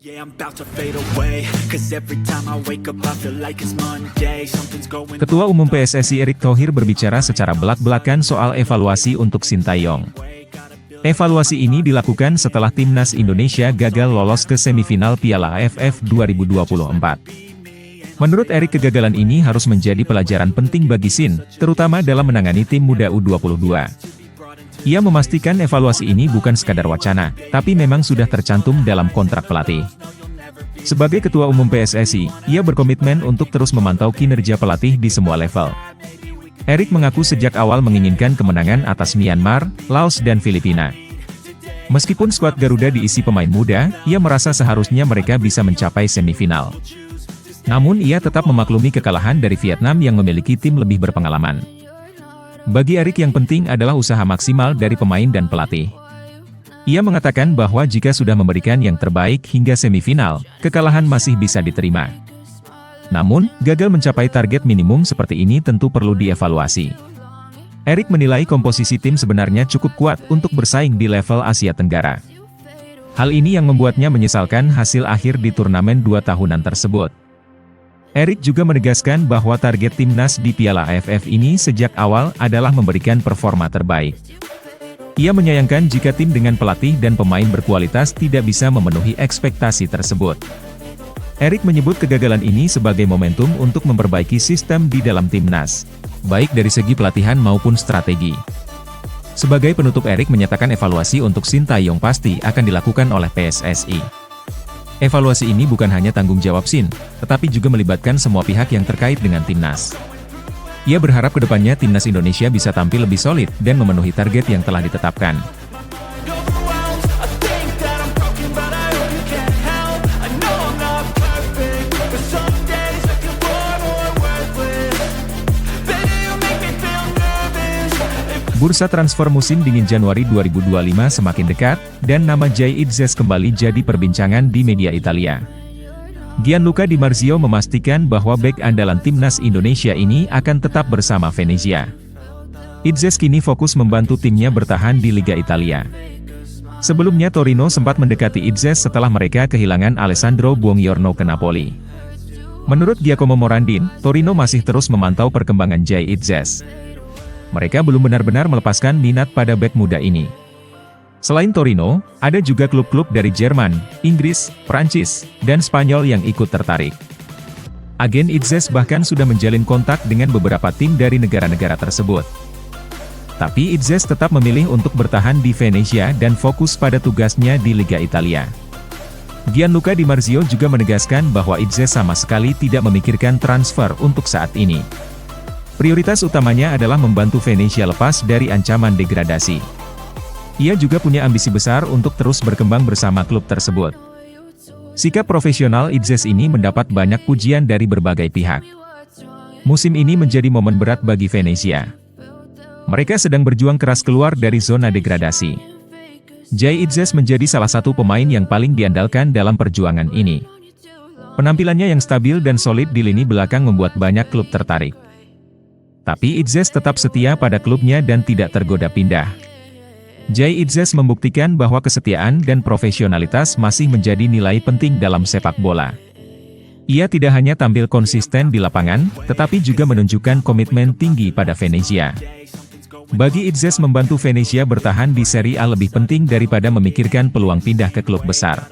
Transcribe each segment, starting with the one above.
Yeah, I'm about to fade away, 'cause every time I wake up I feel like it's Monday, something's going. Ketua Umum PSSI Erick Thohir berbicara secara belak-belakan soal evaluasi untuk Sintayong. Evaluasi ini dilakukan setelah timnas Indonesia gagal lolos ke semifinal Piala AFF 2024. Menurut Erick, kegagalan ini harus menjadi pelajaran penting bagi Sin, terutama dalam menangani tim muda U22. Ia memastikan evaluasi ini bukan sekadar wacana, tapi memang sudah tercantum dalam kontrak pelatih. Sebagai Ketua Umum PSSI, ia berkomitmen untuk terus memantau kinerja pelatih di semua level. Erick mengaku sejak awal menginginkan kemenangan atas Myanmar, Laos dan Filipina. Meskipun skuad Garuda diisi pemain muda, ia merasa seharusnya mereka bisa mencapai semifinal. Namun ia tetap memaklumi kekalahan dari Vietnam yang memiliki tim lebih berpengalaman. Bagi Erick yang penting adalah usaha maksimal dari pemain dan pelatih. Ia mengatakan bahwa jika sudah memberikan yang terbaik hingga semifinal, kekalahan masih bisa diterima. Namun, gagal mencapai target minimum seperti ini tentu perlu dievaluasi. Erick menilai komposisi tim sebenarnya cukup kuat untuk bersaing di level Asia Tenggara. Hal ini yang membuatnya menyesalkan hasil akhir di turnamen 2 tahunan tersebut. Erick juga menegaskan bahwa target timnas di Piala AFF ini sejak awal adalah memberikan performa terbaik. Ia menyayangkan jika tim dengan pelatih dan pemain berkualitas tidak bisa memenuhi ekspektasi tersebut. Erick menyebut kegagalan ini sebagai momentum untuk memperbaiki sistem di dalam timnas, baik dari segi pelatihan maupun strategi. Sebagai penutup, Erick menyatakan evaluasi untuk Sintayong pasti akan dilakukan oleh PSSI. Evaluasi ini bukan hanya tanggung jawab Sin, tetapi juga melibatkan semua pihak yang terkait dengan timnas. Ia berharap kedepannya timnas Indonesia bisa tampil lebih solid dan memenuhi target yang telah ditetapkan. Bursa transfer musim dingin Januari 2025 semakin dekat, dan nama Jay Itzes kembali jadi perbincangan di media Italia. Gianluca Di Marzio memastikan bahwa bek andalan timnas Indonesia ini akan tetap bersama Venezia. Itzes kini fokus membantu timnya bertahan di Liga Italia. Sebelumnya Torino sempat mendekati Itzes setelah mereka kehilangan Alessandro Buongiorno ke Napoli. Menurut Giacomo Morandin, Torino masih terus memantau perkembangan Jay Itzes. Mereka belum benar-benar melepaskan minat pada bek muda ini. Selain Torino, ada juga klub-klub dari Jerman, Inggris, Prancis, dan Spanyol yang ikut tertarik. Agen Itzes bahkan sudah menjalin kontak dengan beberapa tim dari negara-negara tersebut. Tapi Itzes tetap memilih untuk bertahan di Venezia dan fokus pada tugasnya di Liga Italia. Gianluca Di Marzio juga menegaskan bahwa Itzes sama sekali tidak memikirkan transfer untuk saat ini. Prioritas utamanya adalah membantu Venezia lepas dari ancaman degradasi. Ia juga punya ambisi besar untuk terus berkembang bersama klub tersebut. Sikap profesional Itzes ini mendapat banyak pujian dari berbagai pihak. Musim ini menjadi momen berat bagi Venezia. Mereka sedang berjuang keras keluar dari zona degradasi. Jay Itzes menjadi salah satu pemain yang paling diandalkan dalam perjuangan ini. Penampilannya yang stabil dan solid di lini belakang membuat banyak klub tertarik. Tapi Itzes tetap setia pada klubnya dan tidak tergoda pindah. Jay Itzes membuktikan bahwa kesetiaan dan profesionalitas masih menjadi nilai penting dalam sepak bola. Ia tidak hanya tampil konsisten di lapangan, tetapi juga menunjukkan komitmen tinggi pada Venezia. Bagi Itzes, membantu Venezia bertahan di Serie A lebih penting daripada memikirkan peluang pindah ke klub besar.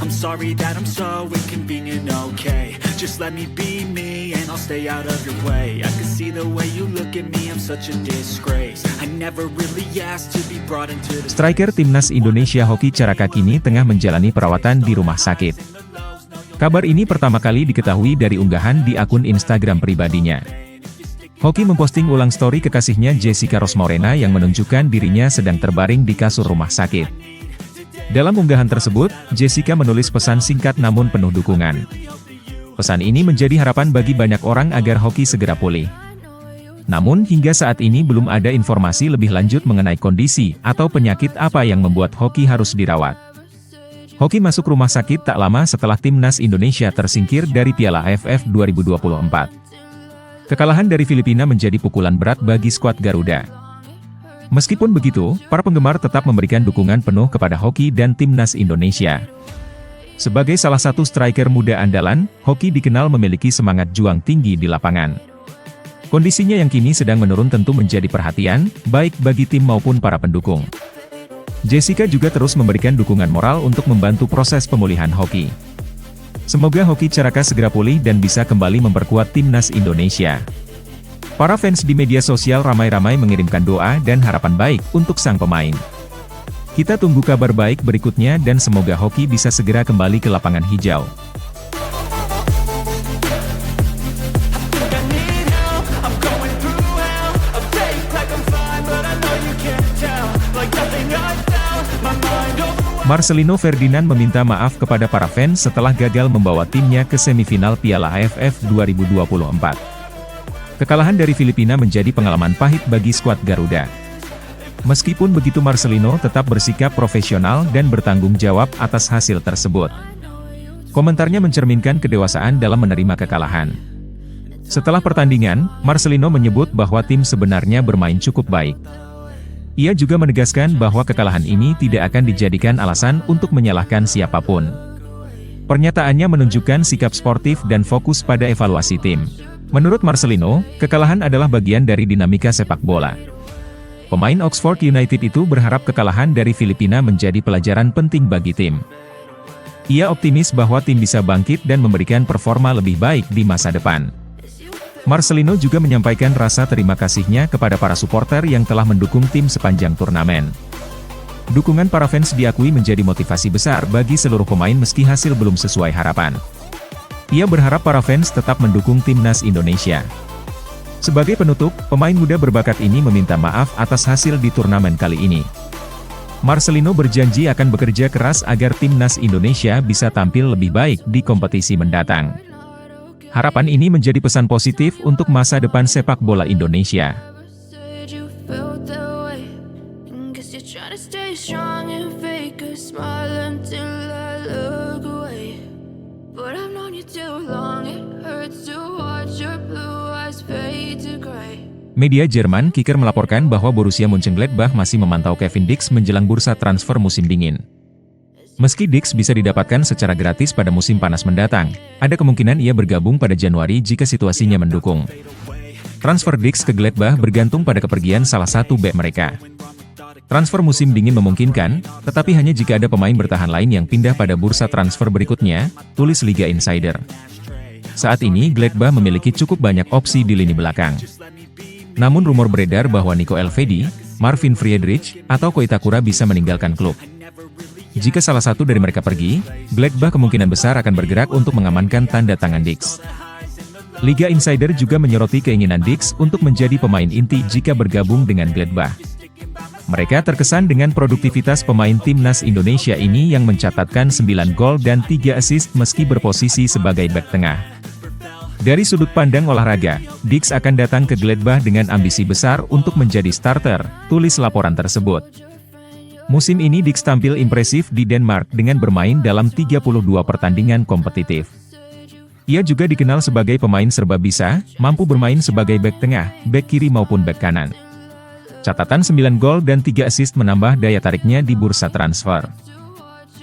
I'm sorry that I'm so inconvenient, okay. Just let me be me and I'll stay out of your way. I can see the way you look at me, I'm such a disgrace. I never really asked to be brought into the... Striker timnas Indonesia Hoki Caraka kini tengah menjalani perawatan di rumah sakit. Kabar ini pertama kali diketahui dari unggahan di akun Instagram pribadinya. Hoki memposting ulang story kekasihnya Jessica Rose Morena yang menunjukkan dirinya sedang terbaring di kasur rumah sakit. Dalam unggahan tersebut, Jessica menulis pesan singkat namun penuh dukungan. Pesan ini menjadi harapan bagi banyak orang agar Hoki segera pulih. Namun hingga saat ini belum ada informasi lebih lanjut mengenai kondisi atau penyakit apa yang membuat Hoki harus dirawat. Hoki masuk rumah sakit tak lama setelah timnas Indonesia tersingkir dari Piala AFF 2024. Kekalahan dari Filipina menjadi pukulan berat bagi skuad Garuda. Meskipun begitu, para penggemar tetap memberikan dukungan penuh kepada Hoki dan timnas Indonesia. Sebagai salah satu striker muda andalan, Hoki dikenal memiliki semangat juang tinggi di lapangan. Kondisinya yang kini sedang menurun tentu menjadi perhatian, baik bagi tim maupun para pendukung. Jessica juga terus memberikan dukungan moral untuk membantu proses pemulihan Hoki. Semoga Hoki Caraka segera pulih dan bisa kembali memperkuat timnas Indonesia. Para fans di media sosial ramai-ramai mengirimkan doa dan harapan baik untuk sang pemain. Kita tunggu kabar baik berikutnya dan semoga Hoki bisa segera kembali ke lapangan hijau. Marcelino Ferdinand meminta maaf kepada para fans setelah gagal membawa timnya ke semifinal Piala AFF 2024. Kekalahan dari Filipina menjadi pengalaman pahit bagi skuad Garuda. Meskipun begitu, Marcelino tetap bersikap profesional dan bertanggung jawab atas hasil tersebut. Komentarnya mencerminkan kedewasaan dalam menerima kekalahan. Setelah pertandingan, Marcelino menyebut bahwa tim sebenarnya bermain cukup baik. Ia juga menegaskan bahwa kekalahan ini tidak akan dijadikan alasan untuk menyalahkan siapapun. Pernyataannya menunjukkan sikap sportif dan fokus pada evaluasi tim. Menurut Marcelino, kekalahan adalah bagian dari dinamika sepak bola. Pemain Oxford United itu berharap kekalahan dari Filipina menjadi pelajaran penting bagi tim. Ia optimis bahwa tim bisa bangkit dan memberikan performa lebih baik di masa depan. Marcelino juga menyampaikan rasa terima kasihnya kepada para supporter yang telah mendukung tim sepanjang turnamen. Dukungan para fans diakui menjadi motivasi besar bagi seluruh pemain meski hasil belum sesuai harapan. Ia berharap para fans tetap mendukung timnas Indonesia. Sebagai penutup, pemain muda berbakat ini meminta maaf atas hasil di turnamen kali ini. Marcelino berjanji akan bekerja keras agar timnas Indonesia bisa tampil lebih baik di kompetisi mendatang. Harapan ini menjadi pesan positif untuk masa depan sepak bola Indonesia. Media Jerman Kicker melaporkan bahwa Borussia Mönchengladbach masih memantau Kevin Dix menjelang bursa transfer musim dingin. Meski Dix bisa didapatkan secara gratis pada musim panas mendatang, ada kemungkinan ia bergabung pada Januari jika situasinya mendukung. Transfer Dix ke Gladbach bergantung pada kepergian salah satu bek mereka. Transfer musim dingin memungkinkan, tetapi hanya jika ada pemain bertahan lain yang pindah pada bursa transfer berikutnya, tulis Liga Insider. Saat ini Gladbach memiliki cukup banyak opsi di lini belakang. Namun rumor beredar bahwa Nico Elvedi, Marvin Friedrich, atau Koitakura bisa meninggalkan klub. Jika salah satu dari mereka pergi, Gladbach kemungkinan besar akan bergerak untuk mengamankan tanda tangan Dix. Liga Insider juga menyoroti keinginan Dix untuk menjadi pemain inti jika bergabung dengan Gladbach. Mereka terkesan dengan produktivitas pemain timnas Indonesia ini yang mencatatkan 9 gol dan 3 assist meski berposisi sebagai bek tengah. Dari sudut pandang olahraga, Dix akan datang ke Gladbach dengan ambisi besar untuk menjadi starter, tulis laporan tersebut. Musim ini Dix tampil impresif di Denmark dengan bermain dalam 32 pertandingan kompetitif. Ia juga dikenal sebagai pemain serba bisa, mampu bermain sebagai bek tengah, bek kiri maupun bek kanan. Catatan 9 gol dan 3 assist menambah daya tariknya di bursa transfer.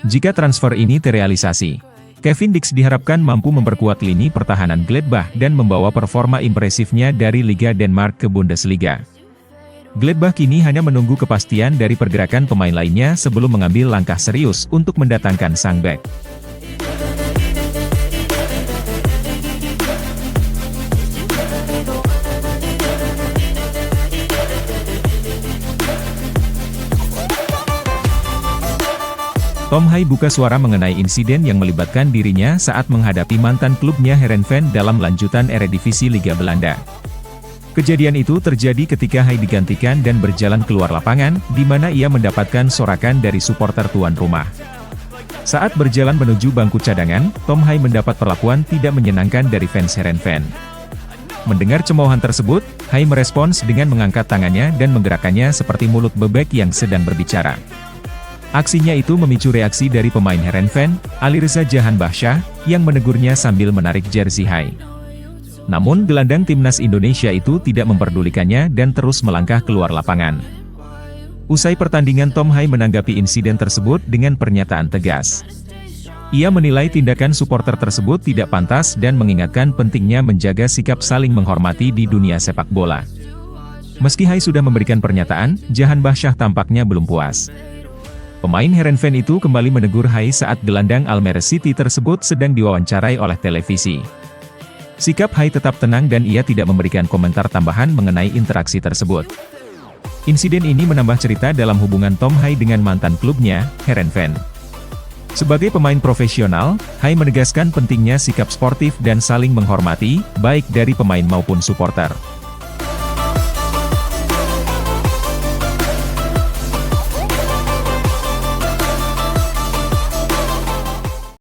Jika transfer ini terrealisasi, Kevin Dix diharapkan mampu memperkuat lini pertahanan Gladbach dan membawa performa impresifnya dari Liga Denmark ke Bundesliga. Gladbach kini hanya menunggu kepastian dari pergerakan pemain lainnya sebelum mengambil langkah serius untuk mendatangkan sang bek. Tom Hai buka suara mengenai insiden yang melibatkan dirinya saat menghadapi mantan klubnya Heerenveen dalam lanjutan Eredivisie Liga Belanda. Kejadian itu terjadi ketika Hai digantikan dan berjalan keluar lapangan, di mana ia mendapatkan sorakan dari supporter tuan rumah. Saat berjalan menuju bangku cadangan, Tom Hai mendapat perlakuan tidak menyenangkan dari fans Heerenveen. Mendengar cemoohan tersebut, Hai merespons dengan mengangkat tangannya dan menggerakkannya seperti mulut bebek yang sedang berbicara. Aksinya itu memicu reaksi dari pemain Heerenveen, Alireza Jahan Bahsyah, yang menegurnya sambil menarik jersey Hai. Namun gelandang timnas Indonesia itu tidak memperdulikannya dan terus melangkah keluar lapangan. Usai pertandingan, Tom Hai menanggapi insiden tersebut dengan pernyataan tegas. Ia menilai tindakan supporter tersebut tidak pantas dan mengingatkan pentingnya menjaga sikap saling menghormati di dunia sepak bola. Meski Hai sudah memberikan pernyataan, Jahan Bahsyah tampaknya belum puas. Pemain Heerenveen itu kembali menegur Hai saat gelandang Almere City tersebut sedang diwawancarai oleh televisi. Sikap Hai tetap tenang dan ia tidak memberikan komentar tambahan mengenai interaksi tersebut. Insiden ini menambah cerita dalam hubungan Tom Hai dengan mantan klubnya, Heerenveen. Sebagai pemain profesional, Hai menegaskan pentingnya sikap sportif dan saling menghormati, baik dari pemain maupun supporter.